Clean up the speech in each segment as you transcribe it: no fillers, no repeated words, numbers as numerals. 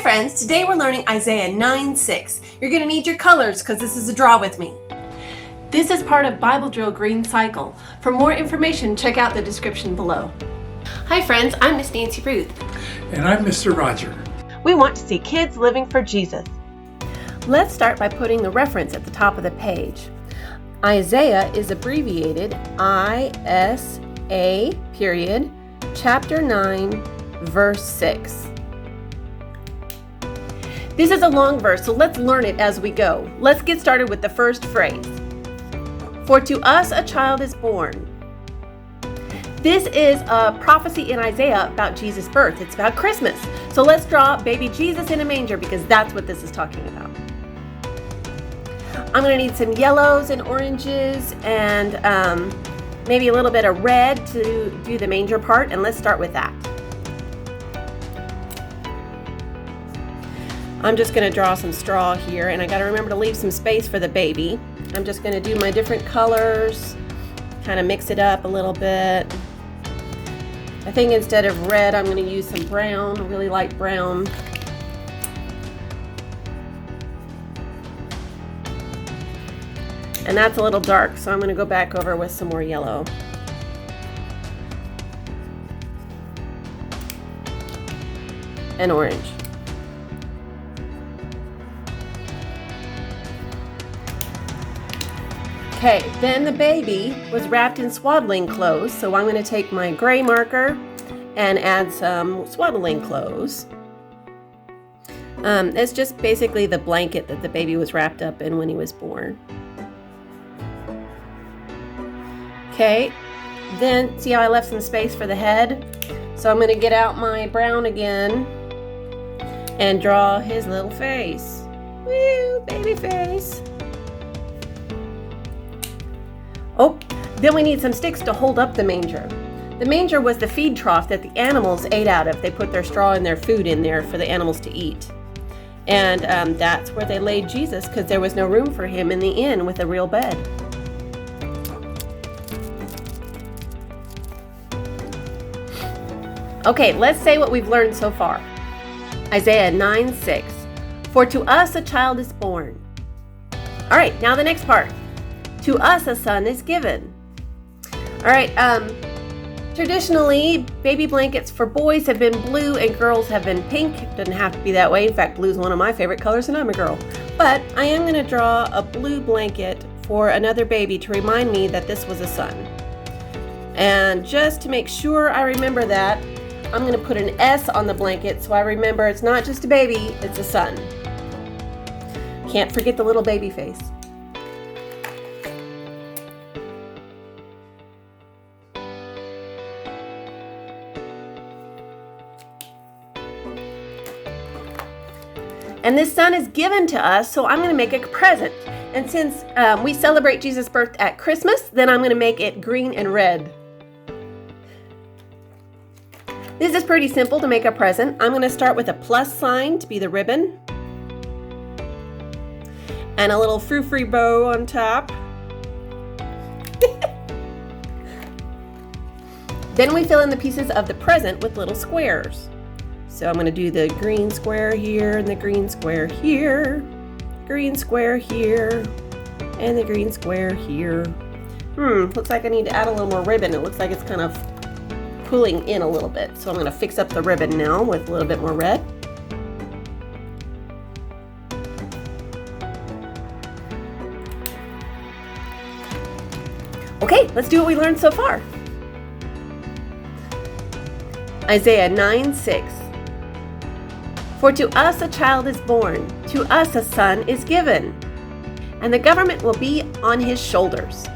friends, today we're learning Isaiah 9:6. You're going to need your colors because this is a draw with me. This is part of Bible Drill Green Cycle. For more information, check out the description below. Hi friends, I'm Miss Nancy Ruth. And I'm Mr. Roger. We want to see kids living for Jesus. Let's start by putting the reference at the top of the page. Isaiah is abbreviated ISA period, chapter 9, verse 6. This is a long verse, so let's learn it as we go. Let's get started with the first phrase. For to us a child is born. This is a prophecy in Isaiah about Jesus' birth. It's about Christmas. So let's draw baby Jesus in a manger because that's what this is talking about. I'm going to need some yellows and oranges and maybe a little bit of red to do the manger part, and let's start with that. I'm just going to draw some straw here, and I got to remember to leave some space for the baby. I'm just going to do my different colors, kind of mix it up a little bit. I think instead of red, I'm going to use some brown, a really light brown. And that's a little dark, so I'm going to go back over with some more yellow. And orange. Okay, then the baby was wrapped in swaddling clothes, so I'm going to take my gray marker and add some swaddling clothes. It's just basically the blanket that the baby was wrapped up in when he was born. Okay, then see how I left some space for the head? So I'm going to get out my brown again and draw his little face. Woo, baby face. Oh, then we need some sticks to hold up the manger. The manger was the feed trough that the animals ate out of. They put their straw and their food in there for the animals to eat. And that's where they laid Jesus because there was no room for him in the inn with a real bed. Okay, let's say what we've learned so far. Isaiah 9:6. For to us a child is born. All right, now the next part. To us a son is given. All right, traditionally, baby blankets for boys have been blue and girls have been pink. It doesn't have to be that way. In fact, blue is one of my favorite colors and I'm a girl. But I am going to draw a blue blanket for another baby to remind me that this was a son. And just to make sure I remember that, I'm going to put an S on the blanket so I remember it's not just a baby, it's a son. Can't forget the little baby face. And this son is given to us, so I'm going to make a present. And since we celebrate Jesus' birth at Christmas, then I'm going to make it green and red. This is pretty simple to make a present. I'm going to start with a plus sign to be the ribbon. And a little frou-frou bow on top. Then we fill in the pieces of the present with little squares. So I'm going to do the green square here and the green square here, green square here, and the green square here. Looks like I need to add a little more ribbon. It looks like it's kind of pulling in a little bit. So I'm going to fix up the ribbon now with a little bit more red. Okay, let's do what we learned so far. Isaiah 9:6. For to us a child is born, to us a son is given, and the government will be on his shoulders.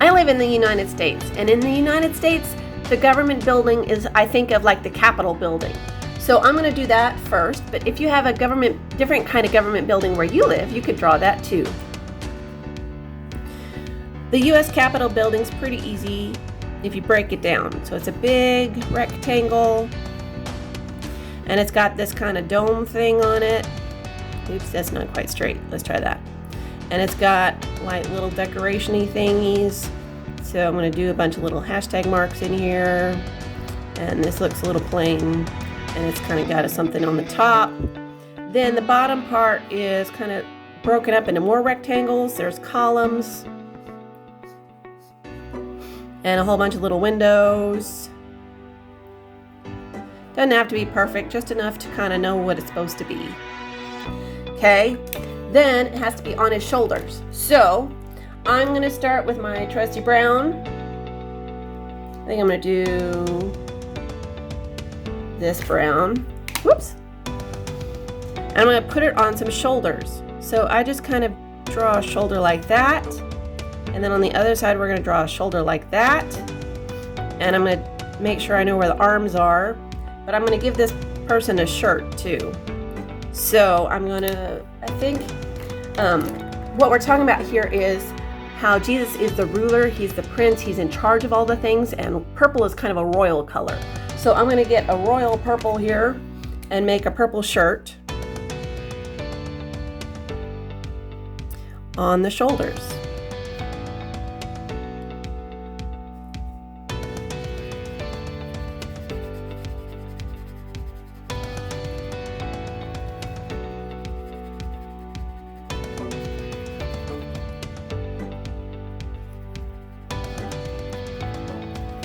I live in the United States, and in the United States, the government building is, I think of like the Capitol building. So I'm going to do that first, but if you have a different kind of government building where you live, you could draw that too. The U.S. Capitol building's pretty easy if you break it down. So it's a big rectangle. And it's got this kind of dome thing on it. Oops, that's not quite straight. Let's try that. And it's got like little decoration-y thingies. So I'm going to do a bunch of little hashtag marks in here. And this looks a little plain. and it's kind of got something on the top. Then the bottom part is kind of broken up into more rectangles. There's columns and a whole bunch of little windows. Doesn't have to be perfect, just enough to kind of know what it's supposed to be. Okay, then it has to be on his shoulders. So I'm going to start with my trusty brown. I think I'm going to do this brown. Whoops. And I'm going to put it on some shoulders. So I just kind of draw a shoulder like that. And then on the other side, we're going to draw a shoulder like that. And I'm going to make sure I know where the arms are. But I'm going to give this person a shirt too. So I'm going to, I think, what we're talking about here is how Jesus is the ruler, he's the prince, he's in charge of all the things, and purple is kind of a royal color. So I'm going to get a royal purple here and make a purple shirt on the shoulders.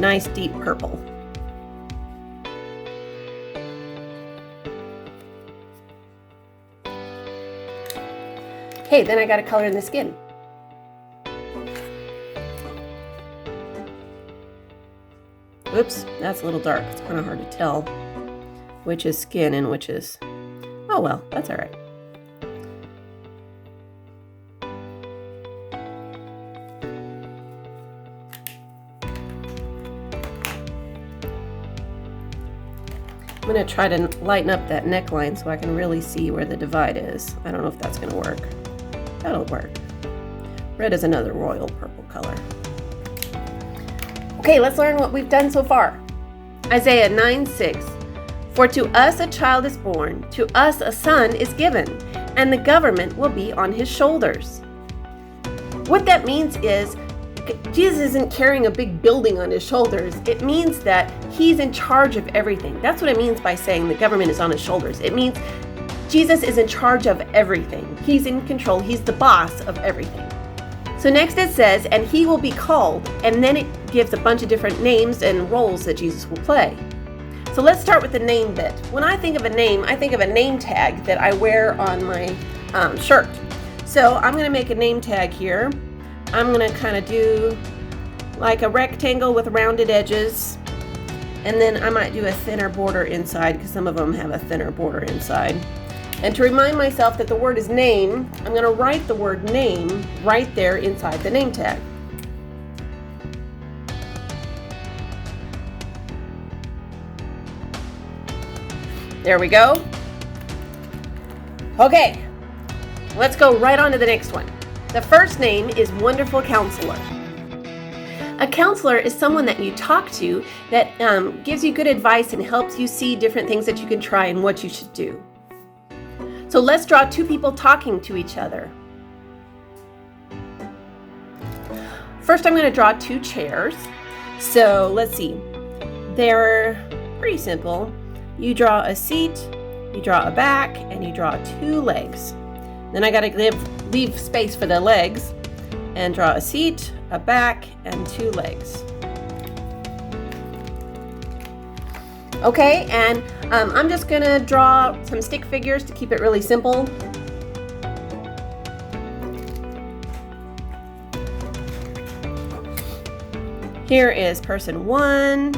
Nice deep purple. Okay, then I got to color in the skin. Oops, that's a little dark. It's kind of hard to tell which is skin and which is... Oh well, that's all right. I'm going to try to lighten up that neckline so I can really see where the divide is. I don't know if that's going to work. That'll work. Red is another royal purple color. Okay, let's learn what we've done so far. Isaiah 9:6. For to us a child is born, to us a son is given, and the government will be on his shoulders. What that means is Jesus isn't carrying a big building on his shoulders. It means that he's in charge of everything. That's what it means by saying the government is on his shoulders. It means Jesus is in charge of everything. He's in control. He's the boss of everything. So next it says, and he will be called, and then it gives a bunch of different names and roles that Jesus will play. So let's start with the name bit. When I think of a name, I think of a name tag that I wear on my shirt. So I'm going to make a name tag here. I'm going to kind of do like a rectangle with rounded edges, and then I might do a thinner border inside because some of them have a thinner border inside. And to remind myself that the word is name, I'm going to write the word name right there inside the name tag. There we go. Okay, let's go right on to the next one. The first name is Wonderful Counselor. A counselor is someone that you talk to that gives you good advice and helps you see different things that you can try and what you should do. So let's draw two people talking to each other. First, I'm going to draw two chairs. So let's see. They're pretty simple. You draw a seat, you draw a back, and you draw two legs. Then I got to leave space for the legs and draw a seat, a back, and two legs. Okay, and I'm just going to draw some stick figures to keep it really simple. Here is person one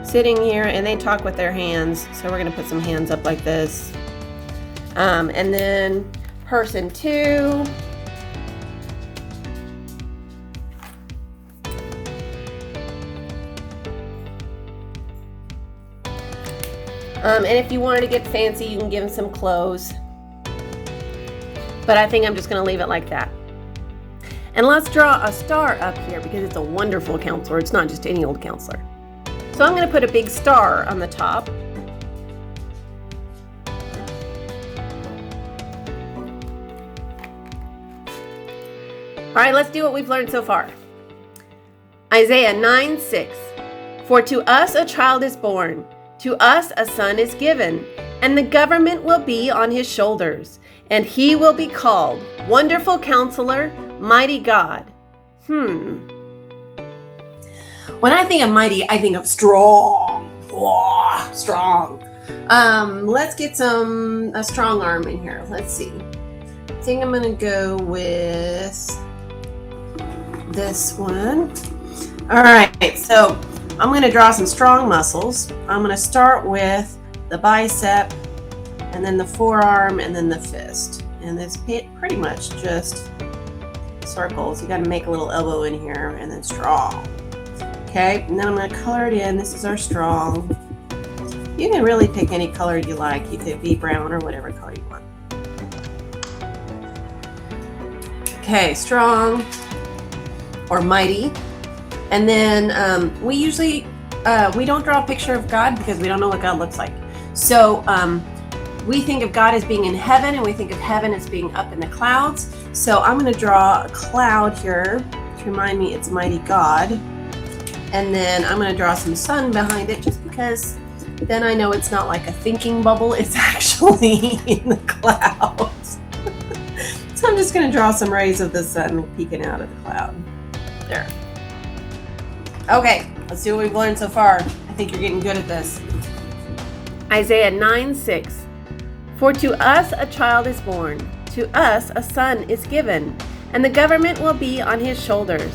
sitting here, and they talk with their hands. So we're going to put some hands up like this. And then person two. And if you wanted to get fancy, you can give them some clothes. But I think I'm just going to leave it like that. And let's draw a star up here because it's a wonderful counselor. It's not just any old counselor. So I'm going to put a big star on the top. All right, let's do what we've learned so far. Isaiah 9:6. For to us a child is born, To us a son is given, and the government will be on his shoulders, and he will be called Wonderful Counselor, Mighty God. When I think of mighty, I think of strong. Strong. Let's get a strong arm in here. Let's see. I think I'm going to go with this one. All right, so I'm going to draw some strong muscles. I'm going to start with the bicep, and then the forearm, and then the fist. And it's pretty much just circles. You got to make a little elbow in here, and then strong. Okay, and then I'm going to color it in. This is our strong. You can really pick any color you like. You could be brown or whatever color you want. Okay, strong or mighty. And then we usually, we don't draw a picture of God because we don't know what God looks like. So we think of God as being in heaven, and we think of heaven as being up in the clouds. So I'm going to draw a cloud here to remind me it's mighty God. And then I'm going to draw some sun behind it just because then I know it's not like a thinking bubble. It's actually in the clouds. So I'm just going to draw some rays of the sun peeking out of the cloud. There. Okay, let's see what we've learned so far. I think you're getting good at this. Isaiah 9:6. For to us a child is born, to us a son is given, and the government will be on his shoulders,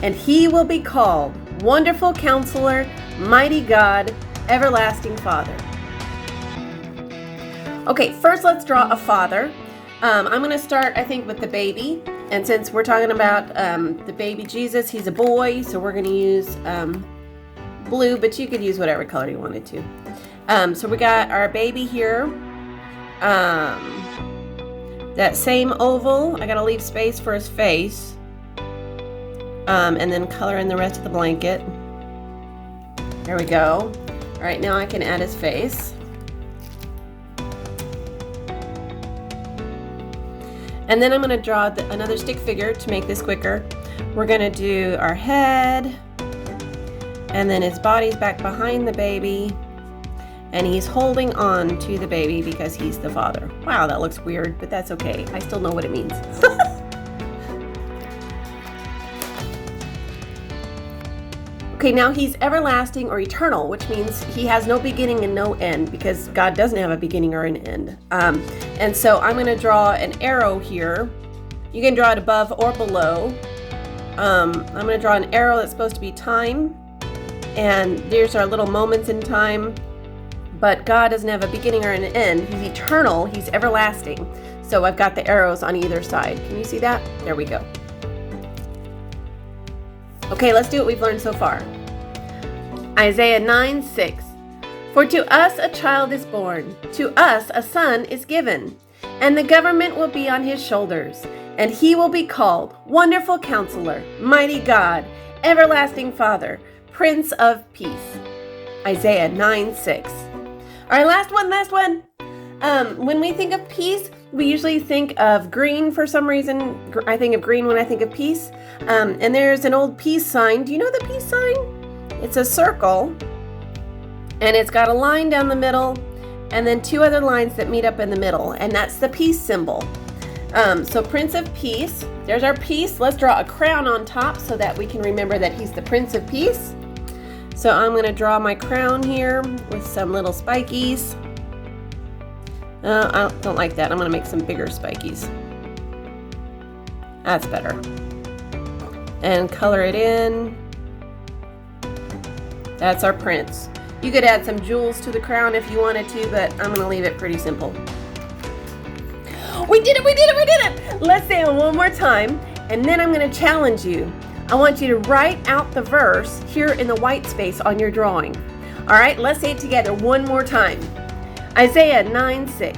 and he will be called Wonderful Counselor, Mighty God, Everlasting Father. Okay, first let's draw a father. I'm going to start, I think, with the baby. And since we're talking about the baby Jesus, he's a boy, so we're going to use blue, but you could use whatever color you wanted to. So we got our baby here. That same oval, I got to leave space for his face. And then color in the rest of the blanket. There we go. All right, now I can add his face. And then I'm going to draw another stick figure to make this quicker. We're going to do our head, and then his body's back behind the baby, and he's holding on to the baby because he's the father. Wow, that looks weird, but that's okay. I still know what it means. Okay, now he's everlasting or eternal, which means he has no beginning and no end, because God doesn't have a beginning or an end. And so I'm going to draw an arrow here. You can draw it above or below. I'm going to draw an arrow that's supposed to be time. And there's our little moments in time. But God doesn't have a beginning or an end. He's eternal. He's everlasting. So I've got the arrows on either side. Can you see that? There we go. Okay, let's do what we've learned so far. Isaiah 9:6. For to us a child is born, to us a son is given, and the government will be on his shoulders, and he will be called Wonderful Counselor, Mighty God, Everlasting Father, Prince of Peace. Isaiah 9:6. All right, last one. When we think of peace, we usually think of green for some reason. I think of green when I think of peace. And there's an old peace sign. Do you know the peace sign? It's a circle, and it's got a line down the middle, and then two other lines that meet up in the middle, and that's the peace symbol. So Prince of Peace, there's our peace. Let's draw a crown on top so that we can remember that he's the Prince of Peace. So I'm going to draw my crown here with some little spikies. I don't like that. I'm going to make some bigger spikies. That's better. And color it in. That's our prince. You could add some jewels to the crown if you wanted to, but I'm going to leave it pretty simple. We did it! Let's say it one more time, and then I'm going to challenge you. I want you to write out the verse here in the white space on your drawing. All right, let's say it together one more time. Isaiah 9:6.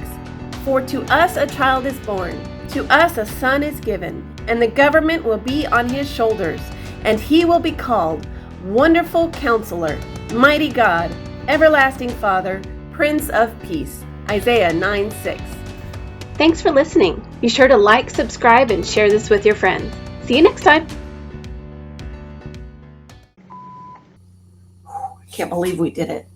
For to us a child is born, to us a son is given, and the government will be on his shoulders, and he will be called Wonderful Counselor, Mighty God, Everlasting Father, Prince of Peace. Isaiah 9:6. Thanks for listening. Be sure to like, subscribe, and share this with your friends. See you next time. I can't believe we did it.